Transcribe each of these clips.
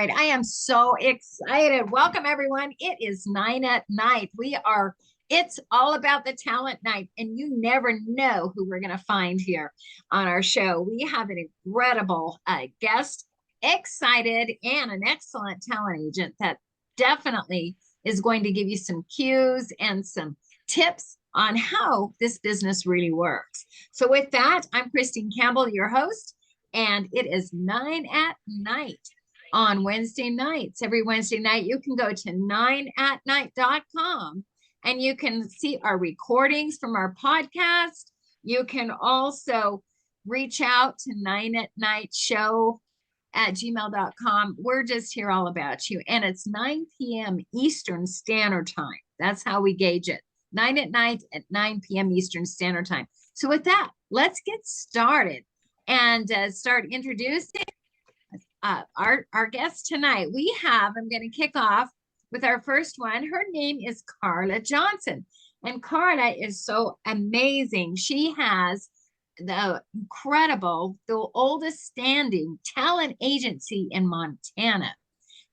right. I am so excited. Welcome, everyone. It is 9atNIght. It's all about the talent night, and you never know who we're going to find here on our show. We have an incredible guest, excited, and an excellent talent agent that definitely is going to give you some cues and some tips on how this business really works. So, with that, I'm Christine Campbell, your host, and it is 9atNIght on Wednesday nights. Every Wednesday night, you can go to 9atnight.com and you can see our recordings from our podcast. You can also reach out to 9atnightshow@gmail.com. We're just here all about you. And it's 9 p.m. Eastern Standard Time. That's how we gauge it. 9atNIght at 9 p.m. Eastern Standard Time. So with that, let's get started and start introducing our guest tonight. I'm going to kick off with our first one. Her name is Karla Johnson. And Karla is so amazing. She has the oldest standing talent agency in Montana.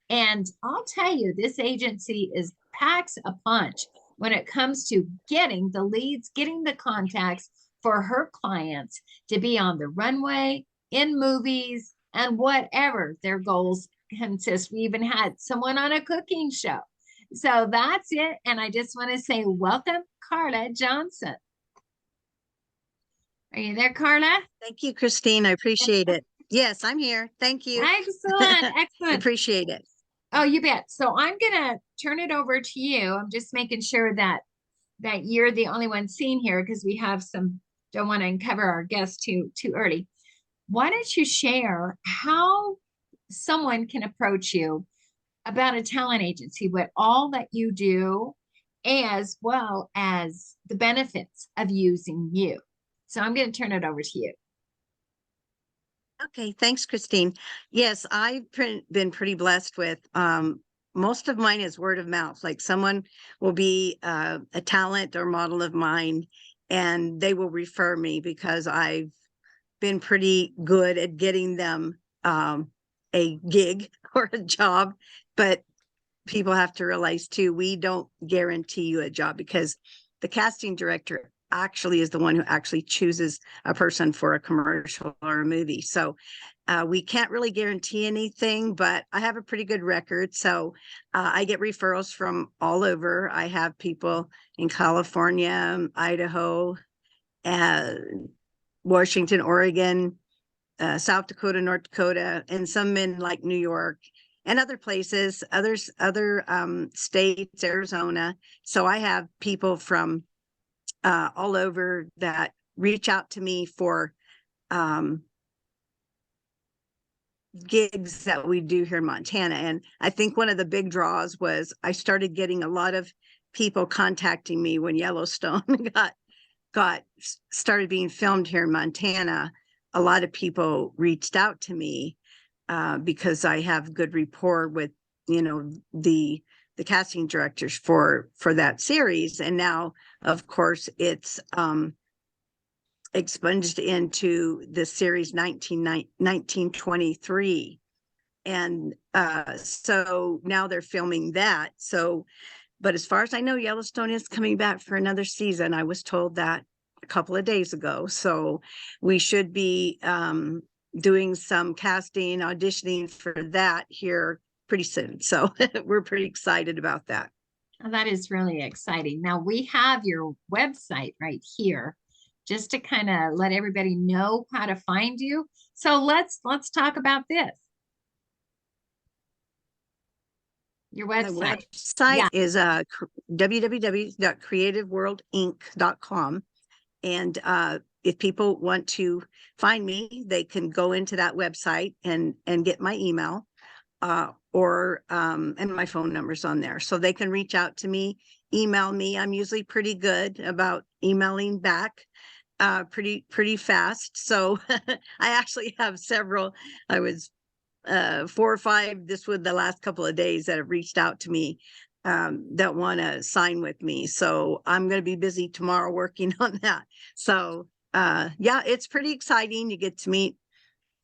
And I'll tell you, this agency packs a punch when it comes to getting the leads, getting the contacts for her clients to be on the runway, in movies, and whatever their goals consist. We even had someone on a cooking show. So that's it. And I just want to say welcome, Karla Johnson. Are you there, Karla? Thank you, Christine. I appreciate it. Yes, I'm here. Thank you. Excellent. Excellent. Appreciate it. Oh, you bet. So I'm going to turn it over to you. I'm just making sure that you're the only one seen here because we have don't want to uncover our guests too early. Why don't you share how someone can approach you about a talent agency, what all that you do, as well as the benefits of using you. So I'm going to turn it over to you. Okay, thanks, Christine. Yes, I've been pretty blessed with most of mine is word of mouth. Like someone will be a talent or model of mine, and they will refer me because I've been pretty good at getting them a gig or a job. But people have to realize too, we don't guarantee you a job because the casting director actually is the one who actually chooses a person for a commercial or a movie. So we can't really guarantee anything, but I have a pretty good record. So I get referrals from all over. I have people in California, Idaho, Washington, Oregon, South Dakota, North Dakota, and some in like New York and other places, other states, Arizona. So I have people from all over that reach out to me for gigs that we do here in Montana. And I think one of the big draws was I started getting a lot of people contacting me when Yellowstone started being filmed here in Montana. A lot of people reached out to me because I have good rapport with, the casting directors for that series. And now, of course, it's expunged into the series 1923. And so now they're filming that. So, but as far as I know, Yellowstone is coming back for another season. I was told that a couple of days ago. So we should be doing some casting, auditioning for that here pretty soon. So we're pretty excited about that. Oh, that is really exciting. Now we have your website right here, just to kind of let everybody know how to find you. So let's talk about this. Your website. My website is www.creativeworldinc.com. And if people want to find me, they can go into that website and get my email or and my phone number's on there. So they can reach out to me, email me. I'm usually pretty good about emailing back pretty fast. So I actually have several. I was 4 or 5 this was the last couple of days that have reached out to me that want to sign with me. So I'm going to be busy tomorrow working on that. So yeah, it's pretty exciting. You get to meet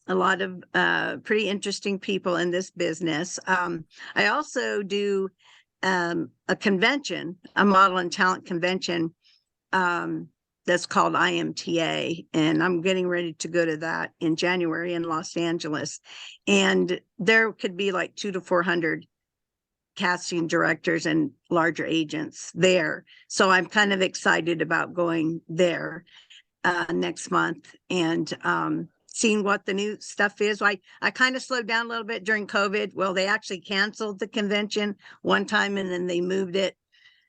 a lot of pretty interesting people in this business. I also do a convention, a model and talent convention, that's called IMTA, and I'm getting ready to go to that in January in Los Angeles. And there could be like 200 to 400 casting directors and larger agents there. So I'm kind of excited about going there next month and seeing what the new stuff is. I kind of slowed down a little bit during COVID. Well, they actually canceled the convention one time and then they moved it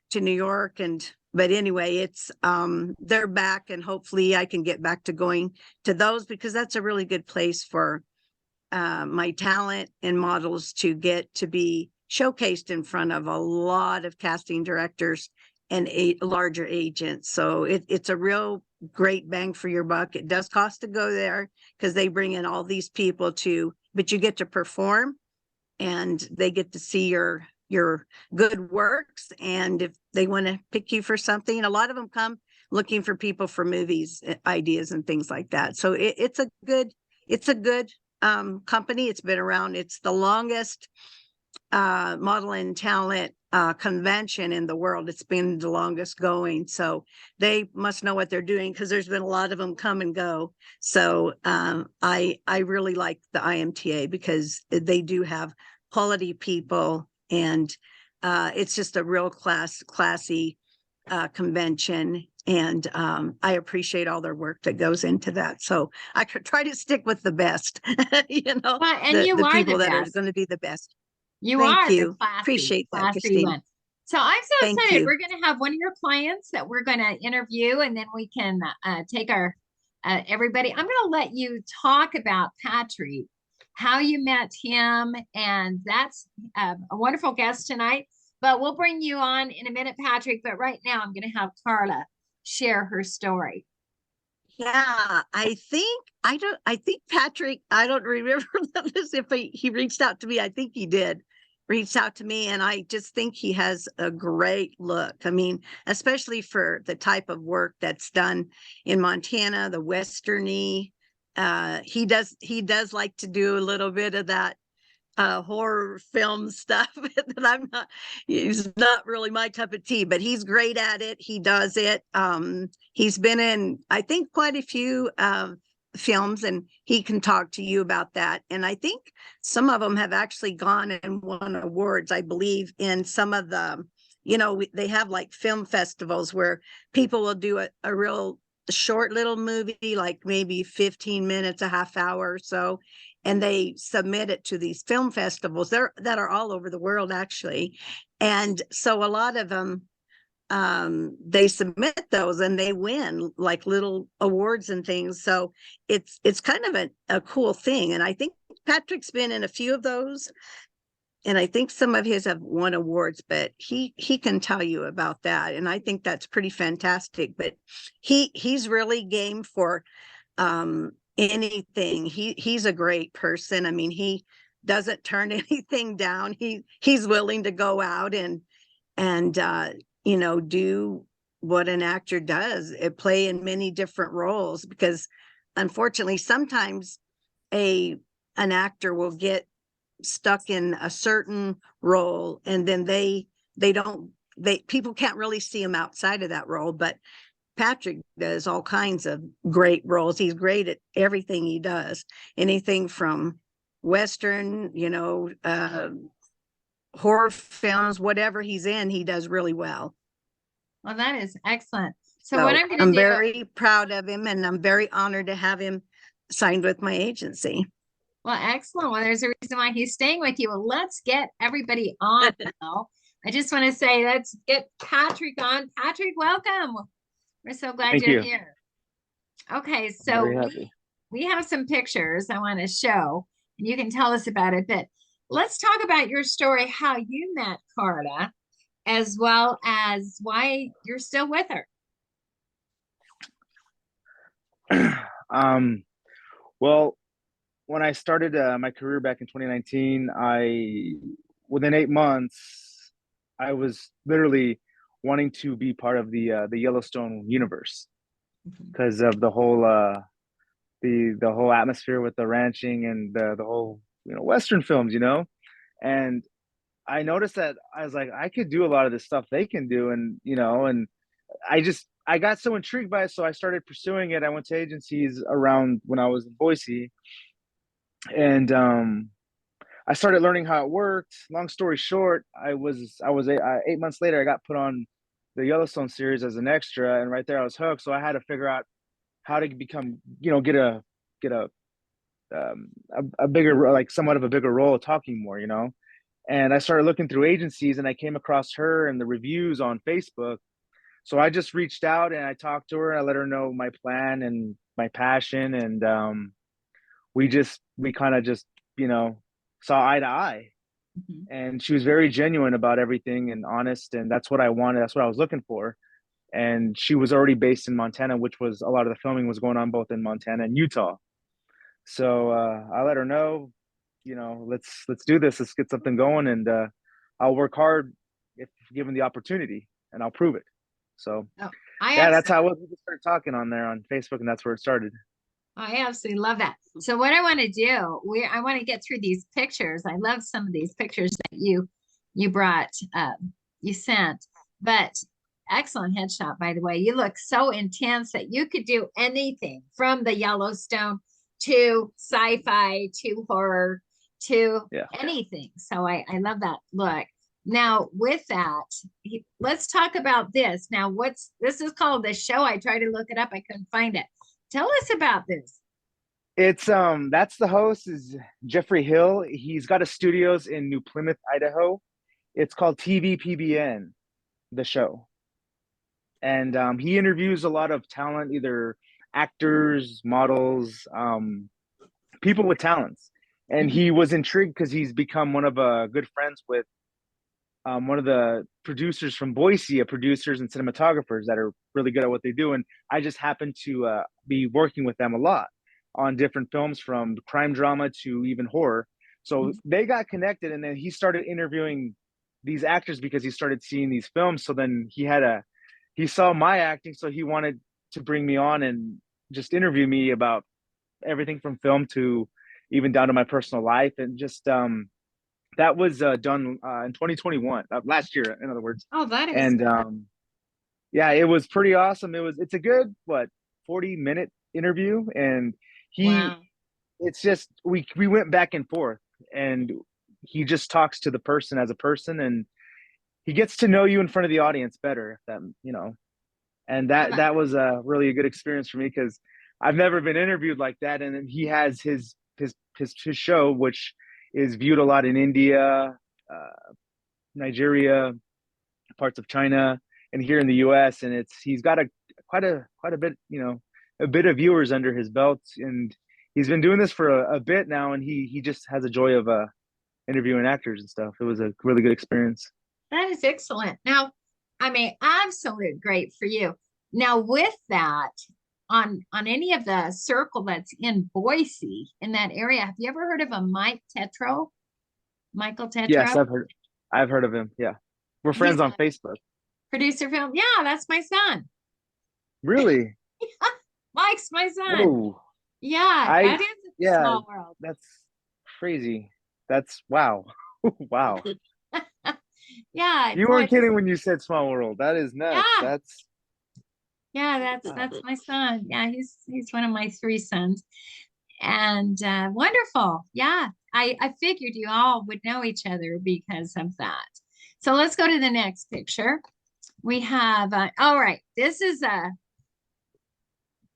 to New York. But anyway, it's they're back, and hopefully I can get back to going to those, because that's a really good place for my talent and models to get to be showcased in front of a lot of casting directors and larger agents. So it's a real great bang for your buck. It does cost to go there because they bring in all these people but you get to perform and they get to see your good works. And if they want to pick you for something, a lot of them come looking for people for movies, ideas and things like that. So it's a good company. It's been around. It's the longest model and talent convention in the world. It's been the longest going. So they must know what they're doing, because there's been a lot of them come and go. So I really like the IMTA because they do have quality people, and it's just a real classy convention. And I appreciate all their work that goes into that. So I could try to stick with the best, Well, and you the are the people that are best. going to be the best. You Thank are the you. classy, Appreciate that, classy Christine. one. So I'm so Thank excited. you. We're going to have one of your clients that we're going to interview, and then we can take our everybody. I'm going to let you talk about Patrick, how you met him, and that's a wonderful guest tonight. But we'll bring you on in a minute, Patrick. But right now, I'm going to have Karla share her story. Yeah, I think Patrick, I don't remember this, if he reached out to me. I think he did reach out to me, and I just think he has a great look. I mean, especially for the type of work that's done in Montana, the westerny. He does like to do a little bit of that horror film stuff that he's not really my cup of tea, but he's great at it. He does it. He's been in, I think, quite a few films, and he can talk to you about that. And I think some of them have actually gone and won awards, I believe, in some of the, they have like film festivals where people will do a real short little movie, like maybe 15 minutes, a half hour or so, and they submit it to these film festivals that are all over the world, actually. And so a lot of them, they submit those and they win like little awards and things. So it's kind of a cool thing. And I think Patrick's been in a few of those, and I think some of his have won awards, but he can tell you about that. And I think that's pretty fantastic. But he's really game for anything. He's a great person. I mean, he doesn't turn anything down. He's willing to go out and do what an actor does, play in many different roles, because unfortunately sometimes an actor will get stuck in a certain role, and then people can't really see him outside of that role. But Patrick does all kinds of great roles. He's great at everything he does. Anything from Western, horror films, whatever he's in, he does really well. Well, that is excellent. So what I'm going to I'm do, very proud of him, and I'm very honored to have him signed with my agency. well, excellent. Well, there's a reason why he's staying with you. Well, let's get everybody on now. I just want to say, let's get Patrick on. Patrick, welcome. We're so glad Thank you're you. here. Okay, so Very happy. we have some pictures I want to show, and you can tell us about it. But let's talk about your story, how you met Karla, as well as why you're still with her. Well, when I started my career back in 2019, within 8 months, I was literally wanting to be part of the Yellowstone universe because of the the whole atmosphere with the ranching and the whole, Western films, and I noticed that I was like, I could do a lot of the stuff they can do, and and I got so intrigued by it, so I started pursuing it. I went to agencies around when I was in Boise, and I started learning how it worked. Long story short, I was 8 months later, I got put on the Yellowstone series as an extra, and right there I was hooked. So I had to figure out how to become, get a bigger, like somewhat of a bigger role, talking more, And I started looking through agencies, and I came across her and the reviews on Facebook. So I just reached out and I talked to her. I let her know my plan and my passion, and we kind of just saw eye to eye. Mhm. And she was very genuine about everything and honest, and that's what I wanted. That's what I was looking for. And she was already based in Montana, which was a lot of the filming was going on both in Montana and Utah. So I let her know, let's do this. Let's get something going, and I'll work hard if given the opportunity, and I'll prove it. So Oh, I yeah, that's absolutely, how we just started talking on there on Facebook, and that's where it started. I absolutely love that. So what I want to do, I want to get through these pictures. I love some of these pictures that you brought, you sent, but excellent headshot, by the way. You look so intense that you could do anything from the Yellowstone to sci-fi to horror to Yeah. anything. So I love that look. Now, with that, let's talk about this. Now, this is called the show. I tried to look it up, I couldn't find it. Tell us about this. It's that's the host is Jeffrey Hill. He's got a studios in New Plymouth, Idaho. It's called TVPBN, the show. And he interviews a lot of talent, either actors, models, people with talents. And Mhm. he was intrigued because he's become one of good friends with one of the producers from Boise, producers and cinematographers that are really good at what they do. And I just happen to be working with them a lot on different films, from crime drama to even horror. So Mhm. they got connected, and then he started interviewing these actors because he started seeing these films. So then he saw my acting, so he wanted to bring me on and just interview me about everything from film to even down to my personal life, and just that was done in 2021, last year, in other words. Oh, that is And yeah, it was pretty awesome. It's a good, 40-minute interview, and he wow. it's just we went back and forth, and he just talks to the person as a person, and he gets to know you in front of the audience better, if that, and Well, that was a really a good experience for me, because I've never been interviewed like that. And then he has his show, which is viewed a lot in India, Nigeria, parts of China, and here in the U.S. And he's got quite a bit, a bit of viewers under his belt, and he's been doing this for a bit now, and he just has a joy of interviewing actors and stuff. It was a really good experience. that is excellent. Now, I mean, absolute great for you. Now, with that, on any of the circle that's in Boise in that area, have you ever heard of a Michael Yes, Tetro? I've heard of him. Yeah, we're He's friends on a Facebook. producer film. Yeah, that's my son. Really? Mike's my son. Whoa. Yeah, I that is a Yeah, small world. that's crazy. That's wow. Wow. Yeah, You no, weren't it's kidding when you said small world. That is nuts. yeah, That's yeah, wow. that's my son. Yeah, he's one of my three sons. And wonderful. Yeah, I figured you all would know each other because of that. So let's go to the next picture. We have all right, this is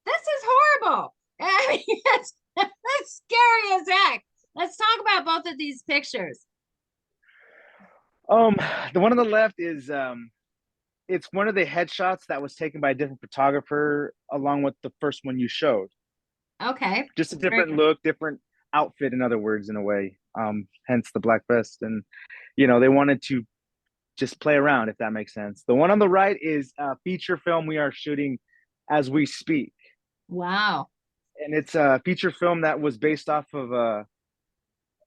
horrible. I mean, that's scary as heck. Let's talk about both of these pictures. Um, the one on the left is it's one of the headshots that was taken by a different photographer along with the first one you showed. Okay. Just a Very different good. look, different outfit, in other words, in a way. Hence the black vest. And they wanted to just play around, if that makes sense. The one on the right is a feature film we are shooting as we speak. Wow. And it's a feature film that was based off of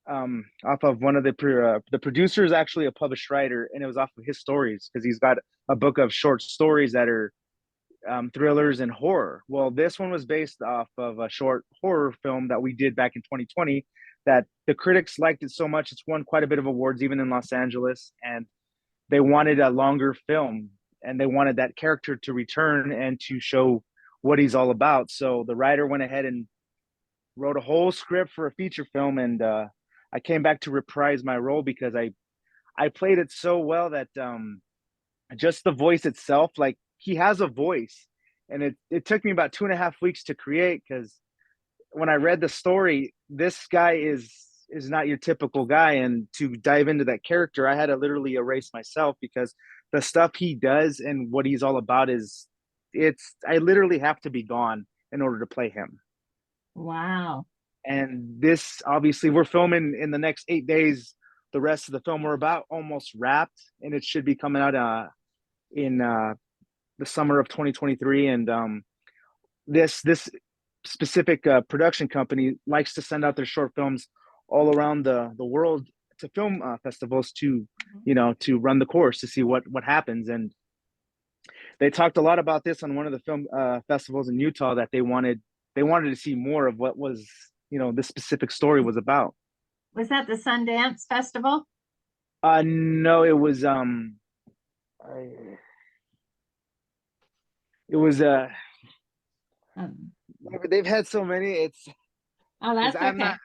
one of the producers, actually a published writer, and it was off of his stories, because he's got a book of short stories that are thrillers and horror. Well, this one was based off of a short horror film that we did back in 2020 that the critics liked it so much. It's won quite a bit of awards, even in Los Angeles. And they wanted a longer film, and they wanted that character to return and to show what he's all about. So the writer went ahead and wrote a whole script for a feature film. And I came back to reprise my role because I played it so well that just the voice itself, like he has a voice. And it took me about 2.5 weeks to create, because when I read the story, this guy is not your typical guy. And to dive into that character, I had to literally erase myself, because the stuff he does and what he's all about I literally have to be gone in order to play him. Wow. And this, obviously, we're filming in the next 8 days. The rest of the film, we're about almost wrapped, and it should be coming out in the summer of 2023. And this specific production company likes to send out their short films all around the world to film festivals to to run the course, to see what happens. And they talked a lot about this on one of the film festivals in Utah, that they wanted to see more of what was this specific story was about. Was that the Sundance Festival? No, it was it was they've had so many. Oh, that's okay. I'm not,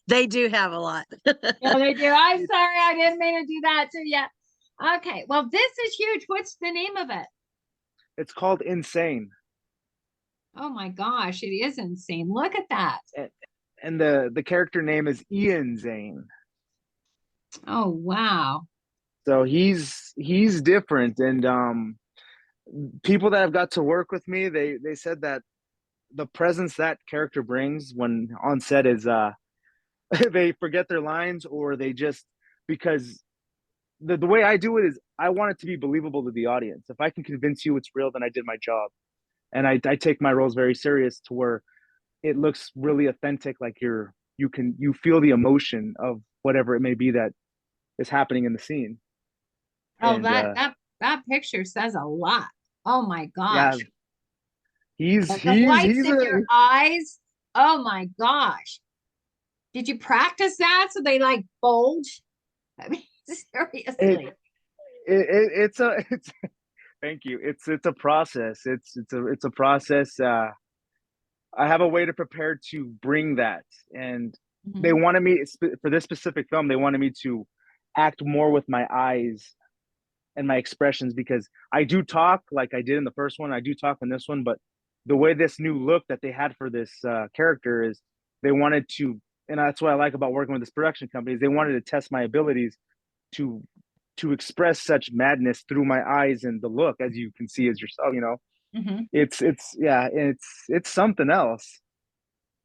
They do have a lot. Yeah, they do. I'm sorry, I didn't mean to do that to you. Okay, well, this is huge. What's the name of it? It's called Insane. Oh my gosh, it is insane. Look at that. And the character name is Ian Zane. Oh wow. So he's different. And people that have got to work with me, they said that the presence that character brings when on set is they forget their lines, or they just, because the way I do it is I want it to be believable to the audience. If I can convince you it's real, then I did my job. And I take my roles very serious, to where it looks really authentic, like you feel the emotion of whatever it may be that is happening in the scene. Oh, And that picture says a lot. Oh my yeah, gosh. he's The whites he's in a your eyes. Oh my gosh. Did you practice that so they like bulge? I mean, seriously. it's thank you. It's a process. It's a process. I have a way to prepare to bring that. And they Mhm. wanted me, for this specific film, they wanted me to act more with my eyes and my expressions, because I do talk like I did in the first one. I do talk in this one, but the way this new look that they had for this character is, they wanted to, and that's what I like about working with this production company, is they wanted to test my abilities to express such madness through my eyes and the look, as you can see as yourself. Mhm. It's yeah, it's something else.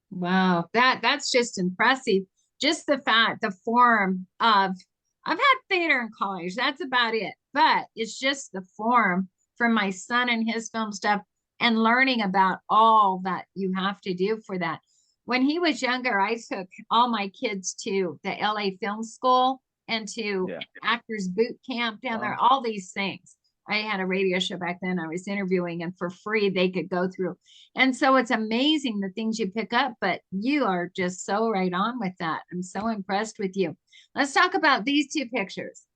Wow, that's just impressive. Just the fact, the form of, I've had theater in college, that's about it. But it's just the form from my son and his film stuff, and learning about all that you have to do for that. When he was younger, I took all my kids to the LA Film School and to Yeah. Actors Boot Camp down there, Wow. all these things. I had a radio show back then I was interviewing, and for free they could go through. And so it's amazing the things you pick up, but you are just so right on with that. I'm so impressed with you. Let's talk about these two pictures.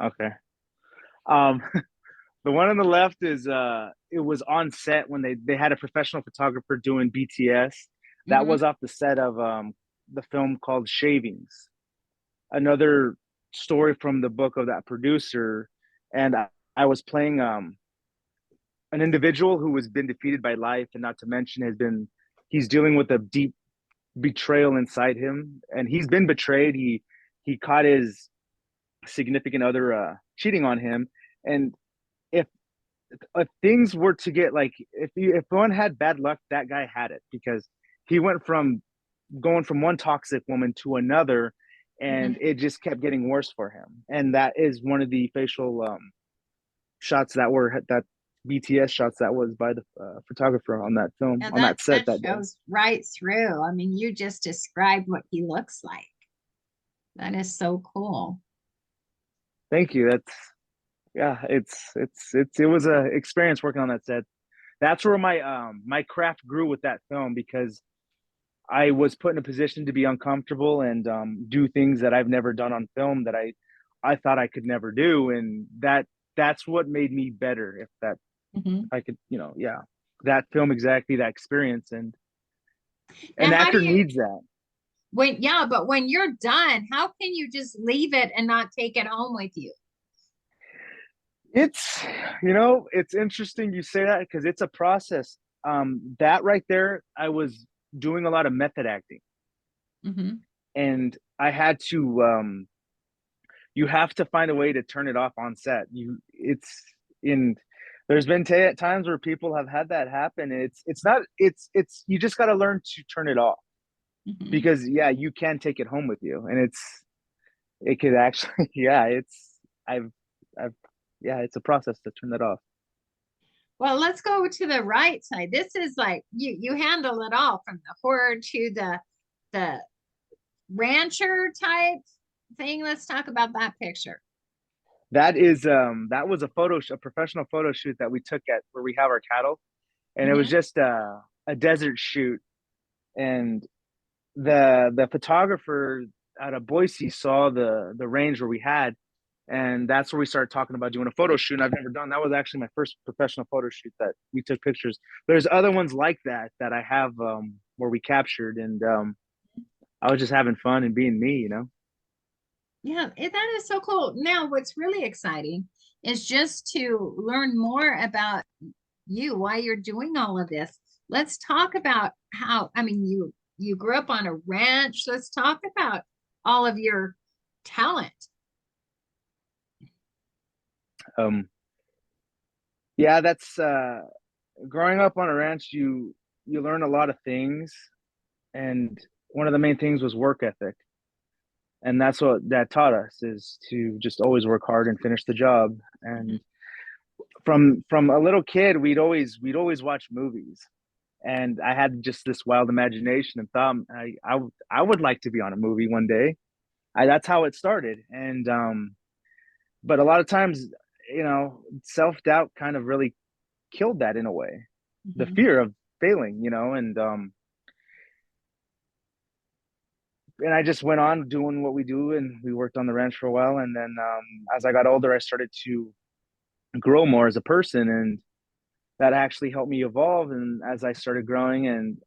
Okay. Um, the one on the left is it was on set when they had a professional photographer doing BTS. That was off the set of the film called Shavings, another story from the book of that producer. And I was playing an individual who has been defeated by life, and not to mention he's dealing with a deep betrayal inside him, and he's been betrayed. He caught his significant other cheating on him. And if things were to get, like, if one had bad luck, that guy had it, because he went from going from one toxic woman to another, and it just kept getting worse for him. And that is one of the facial shots that BTS shots that was by the photographer on that film, And on that set that day. shows right through. I mean, you just described what he looks like. That is so cool. Thank you. yeah, it was a experience working on that set. That's where my craft grew with that film, because I was put in a position to be uncomfortable and do things that I've never done on film that I thought I could never do, and that's what made me better. Mhm. If I could, yeah, that film, exactly, that experience, and an Now, how do actor you, needs that. yeah, but when you're done, how can you just leave it and not take it home with you? It's it's interesting you say that, because it's a process. That right there, I was doing a lot of method acting, Hmm. and I had to you have to find a way to turn it off on set. In there's been times where people have had that happen, and it's not it's you just got to learn to turn it off, Hmm. because yeah, you can take it home with you, and it could actually yeah, I've I've yeah, it's a process to turn that off. Well, let's go to the right side. This is like you handle it all from the horror to the rancher type thing. Let's talk about that picture. That was a professional photo shoot that we took at where we have our cattle, and it was Hmm. just a desert shoot, and the photographer out of Boise saw the range where we had, and that's where we started talking about doing a photo shoot. And I've never done that. Was actually my first professional photo shoot that we took pictures. There's other ones like that I have where we captured, and I was just having fun and being me. Yeah, that is so cool. Now, what's really exciting is just to learn more about you, why you're doing all of this. Let's talk about how, I mean, you grew up on a ranch. Let's talk about all of your talent. Um, yeah, that's growing up on a ranch. You learn a lot of things, and one of the main things was work ethic, and that's what that taught us, is to just always work hard and finish the job. Mhm. And from a little kid, we'd always watch movies, and I had just this wild imagination and thought I would like to be on a movie one day. That's how it started, and but a lot of times, self doubt kind of really killed that in a way, the Mhm. fear of failing, and I just went on doing what we do, and we worked on the ranch for a while, and then as I got older, I started to grow more as a person, and that actually helped me evolve. And as I started growing, and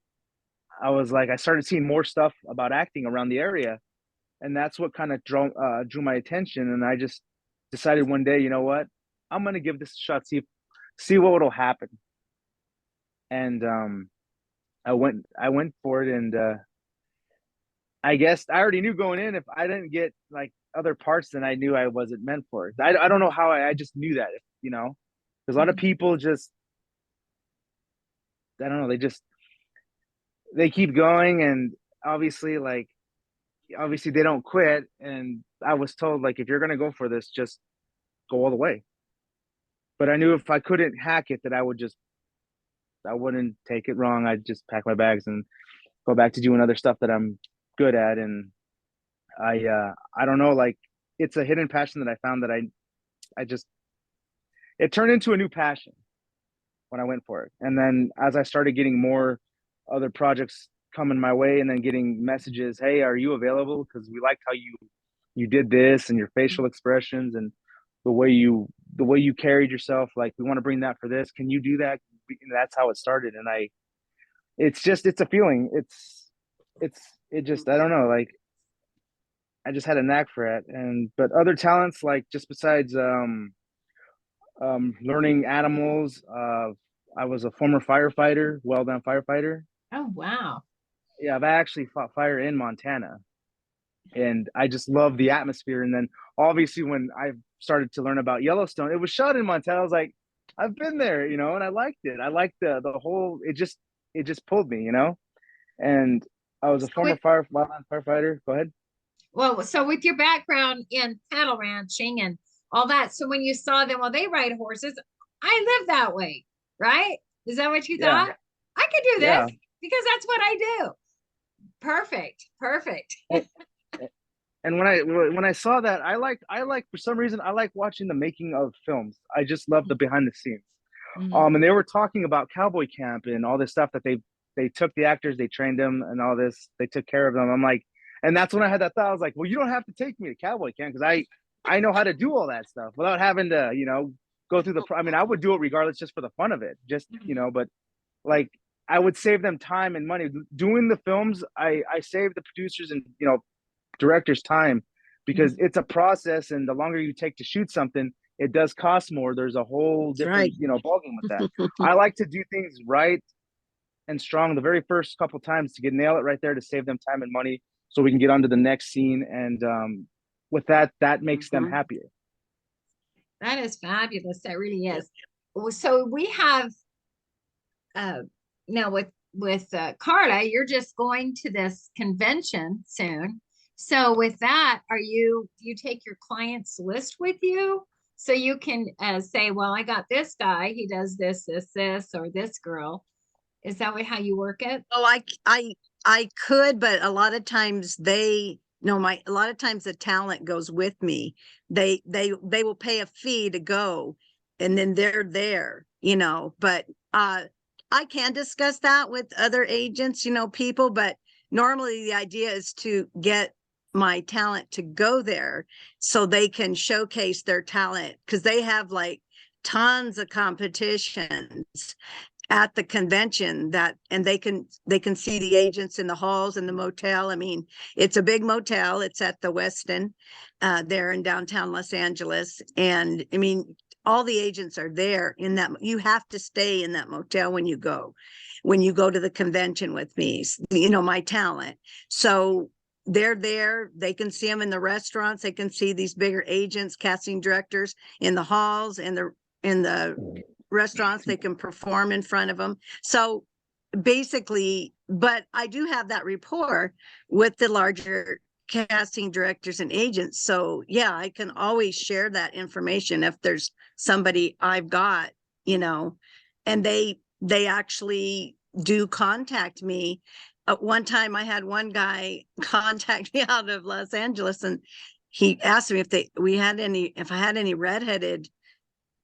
I started seeing more stuff about acting around the area, and that's what kind of drew my attention. And I just decided one day, you know what, I'm gonna give this a shot, see what will happen. And I went for it, and I guess I already knew going in, if I didn't get like other parts, then I knew I wasn't meant for it. I don't know how, I just knew that, because a lot of Mhm. people just, I don't know, they keep going, and obviously like obviously they don't quit. And I was told, like, if you're gonna go for this, just go all the way. But I knew if I couldn't hack it, that I wouldn't take it wrong. I'd just pack my bags and go back to doing other stuff that I'm good at. And I don't know, like, it's a hidden passion that I found, that I just it turned into a new passion when I went for it. And then as I started getting more other projects coming my way, and then getting messages, hey, are you available? Because we liked how you did this, and your facial expressions, and the way you carried yourself. Like, we want to bring that for this. Can you do that? And that's how it started. And it's a feeling. It's it just, I don't know, like, I just had a knack for it. And but other talents, like, just besides learning animals, I was a former firefighter, well done firefighter. Oh, wow. Yeah, I actually fought fire in Montana, and I just love the atmosphere. And then obviously when I started to learn about Yellowstone, it was shot in Montana. I was like, I've been there, and I liked it. I liked the whole. It just pulled me. And I was a So former with wildland firefighter. Go ahead. well, so with your background in cattle ranching and all that, so when you saw them, well, they ride horses. I live that way, right? Is that what you Yeah, thought? I could do this yeah. because that's what I do. Perfect. Perfect. And when I saw that, I like for some reason I like watching the making of films. I just love the behind the scenes. Mhm. And they were talking about cowboy camp and all this stuff that they took the actors, they trained them and all this, they took care of them. I'm like, and that's when I had that thought. I was like, well, you don't have to take me to cowboy camp because I know how to do all that stuff without having to, go through I mean, I would do it regardless just for the fun of it, just but like I would save them time and money doing the films. I save the producers and director's time because Mhm. it's a process, and the longer you take to shoot something, it does cost more. There's a whole That's right. different ballgame with that. I like to do things right and strong the very first couple times to nail it right there to save them time and money, so we can get on to the next scene. And with that makes them Mhm. happier. That is fabulous. That really is. So we have uh now with Karla, you're just going to this convention soon. So with that, you take your client's list with you so you can say, well, I got this guy, he does this, or this girl. Is that how you work it? Oh, I could, but a lot of times a lot of times the talent goes with me. They will pay a fee to go, and then they're there, but I can discuss that with other agents, people, but normally the idea is to get my talent to go there so they can showcase their talent, because they have like tons of competitions at the convention, and they can see the agents in the halls and the motel. I mean, it's a big motel. It's at the Westin there in downtown Los Angeles. And I mean, all the agents are there in that. You have to stay in that motel when you go to the convention with me, my talent. So they're there. They can see them in the restaurants. They can see these bigger agents, casting directors in the halls and in the restaurants. They can perform in front of them. So basically, but I do have that rapport with the larger casting directors and agents. So yeah, I can always share that information if there's somebody I've got, and they actually do contact me. At one time I had one guy contact me out of Los Angeles, and he asked me if I had any redheaded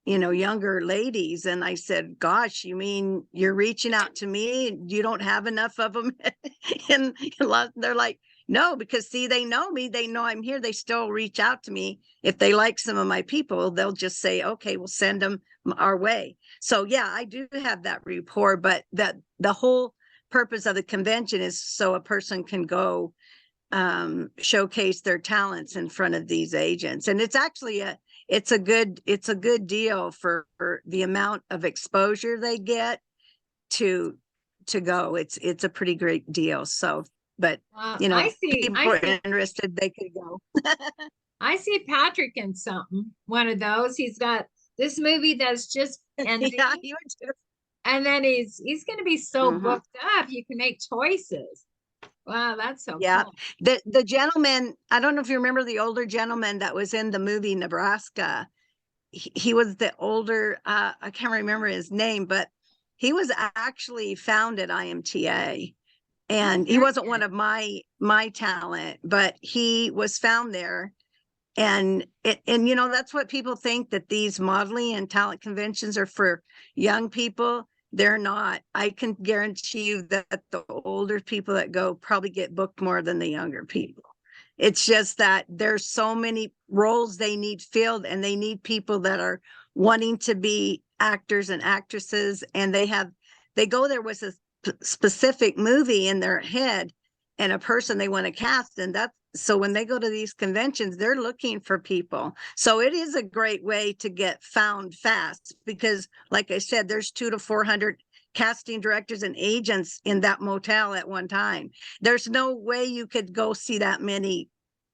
younger ladies. And I said, gosh, you mean you're reaching out to me? You don't have enough of them? And they're like, no, because see, they know me. They know I'm here. They still reach out to me. If they like some of my people, they'll just say, okay, we'll send them our way. So yeah, I do have that rapport, but that the whole purpose of the convention is so a person can go showcase their talents in front of these agents. And it's actually it's a good deal for the amount of exposure they get to go. It's a pretty great deal. So, but I see. people I are see. interested, they could go. I see Patrick in something. One of those. He's got this movie that's just ending, Yeah, you would just, and then he's going to be so Mhm. booked up. You can make choices. Wow, that's so Yeah. cool. The gentleman, I don't know if you remember the older gentleman that was in the movie Nebraska. He was the older, I can't remember his name, but he was actually found at IMTA, and he Very wasn't one good. of my talent, but he was found there. And that's what people think, that these modeling and talent conventions are for young people. They're not. I can guarantee you that the older people that go probably get booked more than the younger people. It's just that there's so many roles they need filled, and they need people that are wanting to be actors and actresses, and they go there with a specific movie in their head and a person they want to cast. And so when they go to these conventions, they're looking for people. So it is a great way to get found fast, because like I said, there's 200 to 400 casting directors and agents in that motel at one time. There's no way you could go see that many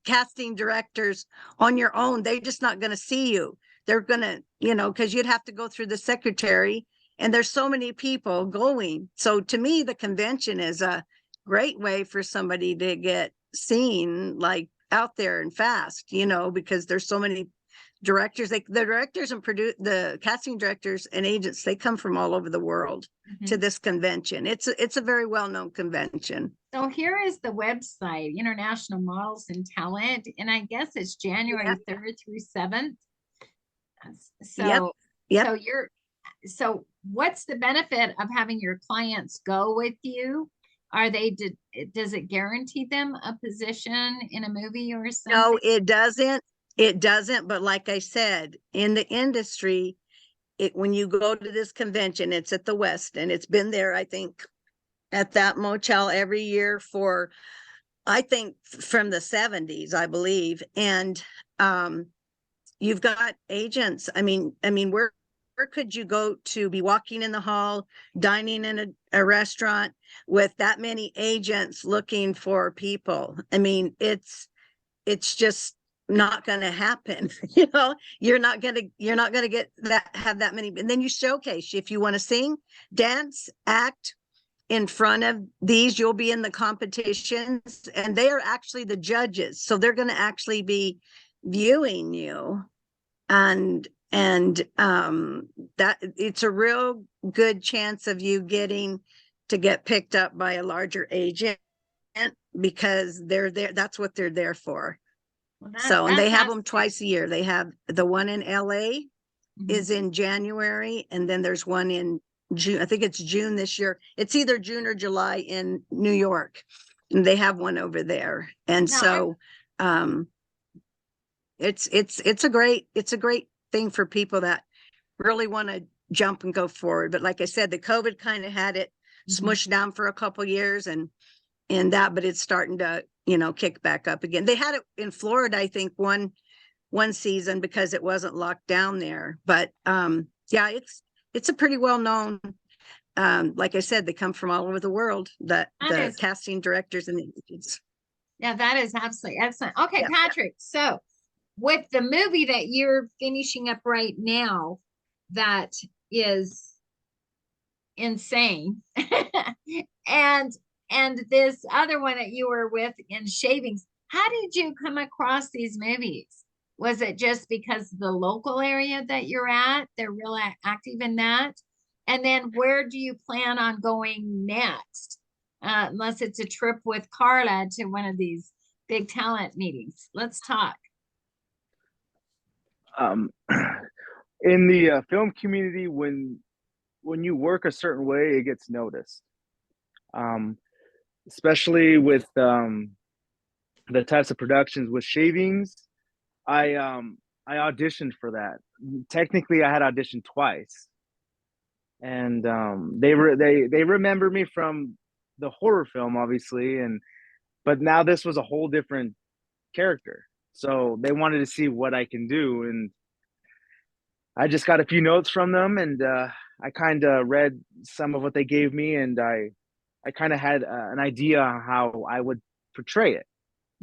casting directors on your own. They're just not going to see you. They're going to, because you'd have to go through the secretary, and there's so many people going. So to me, the convention is a great way for somebody to get seen, like out there and fast, because there's so many directors. The directors and the casting directors and agents, they come from all over the world to Mhm. this convention. It's a very well-known convention. So here is the website, International Models and Talent, and I guess it's January Yep, 3rd through 7th. yep, So, yep. so what's the benefit of having your clients go with you? Are they, does it guarantee them a position in a movie or something? No, it doesn't. It doesn't. But like I said, in the industry, when you go to this convention, it's at the West, and it's been there, I think, at that motel every year for, I think, from the 70s, I believe. And you've got agents. I mean, where could you go to be walking in the hall, dining in a restaurant with that many agents looking for people? I mean, it's just not going to happen. You're not going to get that, have that many. And then you showcase, if you want to sing, dance, act in front of these, you'll be in the competitions, and they are actually the judges, so they're going to actually be viewing you. And that it's a real good chance of you getting to get picked up by a larger agent, because they're there, that's what they're there for. Well, So, and they have them absolutely. twice a year. They have the one in LA Mhm. is in January, and then there's one in June. I think it's June this year. It's either June or July in New York, and they have one over there. And Now, I'm so, it's a great thing for people that really want to jump and go forward. But like I said, the COVID kind of had it Mhm. smushed down for a couple years, and that, but it's starting to, kick back up again. They had it in Florida, I think, one season, because it wasn't locked down there. But yeah, it's a pretty well known, like I said, they come from all over the world, that the is, casting directors and the agents. yeah, that is absolutely excellent. Okay, Yeah. Patrick, so with the movie that you're finishing up right now, that is insane. and and this other one that you were with in Shavings, how did you come across these movies? Was it just because the local area that you're at, they're real active in that? And then where do you plan on going next? Unless it's a trip with Karla to one of these big talent meetings. Let's talk. Um, in the film community, when you work a certain way, it gets noticed. Um, Especially with the types of productions with Shavings. I auditioned for that. Technically, I had auditioned twice, and they remember me from the horror film, obviously, and but now this was a whole different character. So they wanted to see what I can do, and I just got a few notes from them, and I kind of read some of what they gave me, and I kind of had an idea on how I would portray it,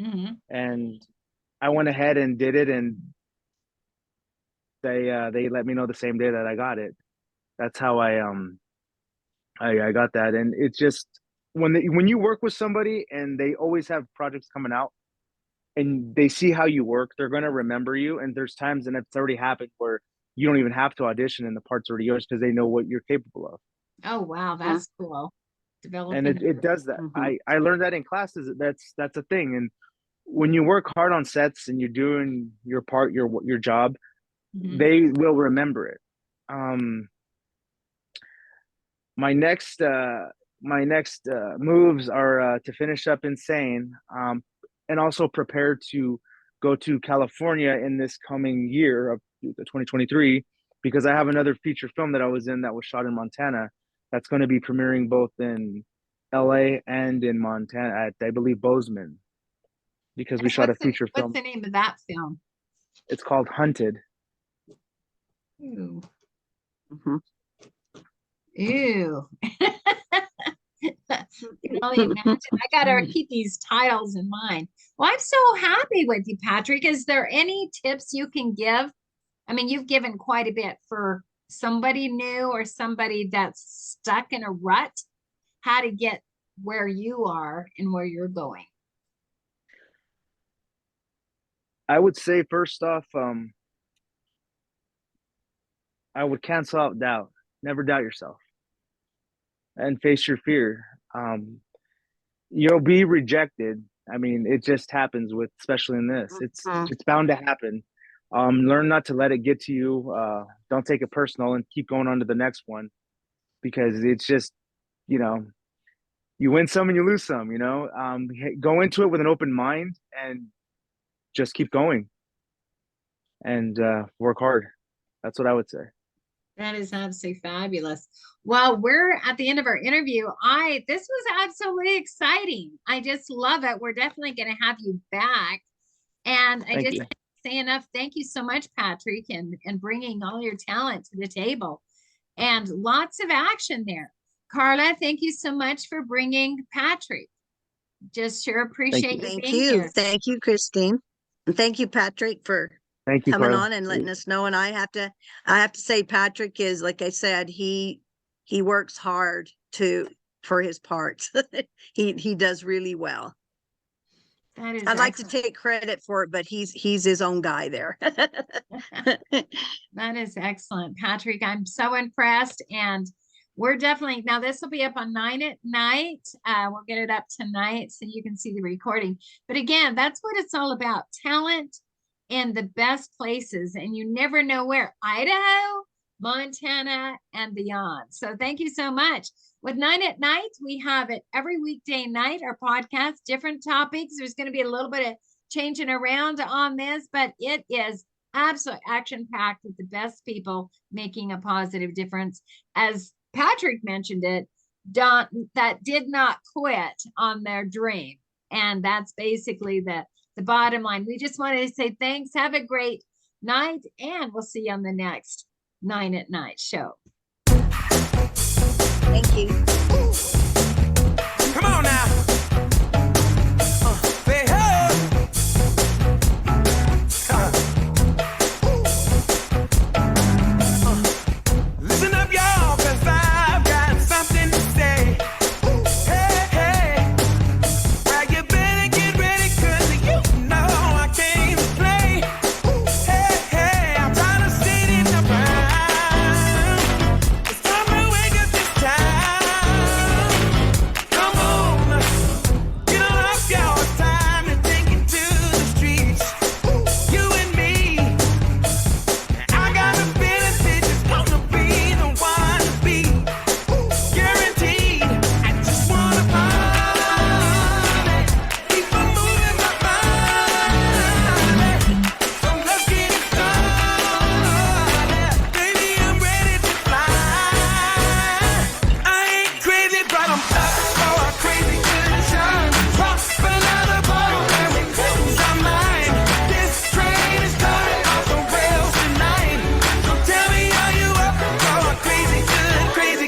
Mhm. and I went ahead and did it, and they let me know the same day that I got it. That's how I got that, and it's just when you work with somebody and they always have projects coming out and they see how you work, they're gonna remember you. And there's times, and it's already happened, where you don't even have to audition and the part's already yours because they know what you're capable of. Oh, wow, that's cool. And Developing. it does that. Mhm. I learned that in classes. That's a thing. And when you work hard on sets and you're doing your part, your job, Mhm. they will remember it. Um, my next moves are to finish up Insane, and also prepare to go to California in this coming year of 2023, because I have another feature film that I was in that was shot in Montana that's going to be premiering both in LA and in Montana at, I believe, Bozeman, because we Yes, shot a feature what's film. the name of that film? It's called Hunted. Ooh. Mhm. Ew. You can only imagine. I gotta keep these titles in mind. Well, I'm so happy with you, Patrick. Is there any tips you can give? I mean, you've given quite a bit for somebody new or somebody that's stuck in a rut, how to get where you are and where you're going. I would say first off, I would cancel out doubt. Never doubt yourself and face your fear. Um, you'll be rejected. I mean, it just happens with, especially in this, Mhm. it's bound to happen. Learn not to let it get to you. Don't take it personal and keep going on to the next one, because it's just, you know, you win some and you lose some, you know. Go into it with an open mind and just keep going and work hard. That's what I would say. That is absolutely fabulous. Well, we're at the end of our interview. This was absolutely exciting. I just love it. We're definitely going to have you back. And I Thank just you. can't say enough. Thank you so much, Patrick, and bringing all your talent to the table, and lots of action there. Karla, thank you so much for bringing Patrick. Just sure appreciate you Thank being you. here. Thank you, Christine. And thank you, Patrick, for Thank you, coming Karla. on and letting us know. And I have to say, Patrick is, like I said, he works hard for his parts. He does really well. That is I'd like to excellent. take credit for it, but he's his own guy there. That is excellent, Patrick. I'm so impressed, and we're definitely, now this will be up on 9atNIght. We'll get it up tonight so you can see the recording. But again, that's what it's all about: talent in the best places, and you never know where. Idaho, Montana, and beyond. So thank you so much. With 9atNIght, we have it every weekday night, our podcast, different topics. There's going to be a little bit of changing around on this, but it is absolutely action-packed with the best people making a positive difference. As Patrick mentioned it, that did not quit on their dream. And that's basically the bottom line. We just wanted to say thanks. Have a great night, and we'll see you on the next 9atNIght show. Thank you. Come on now.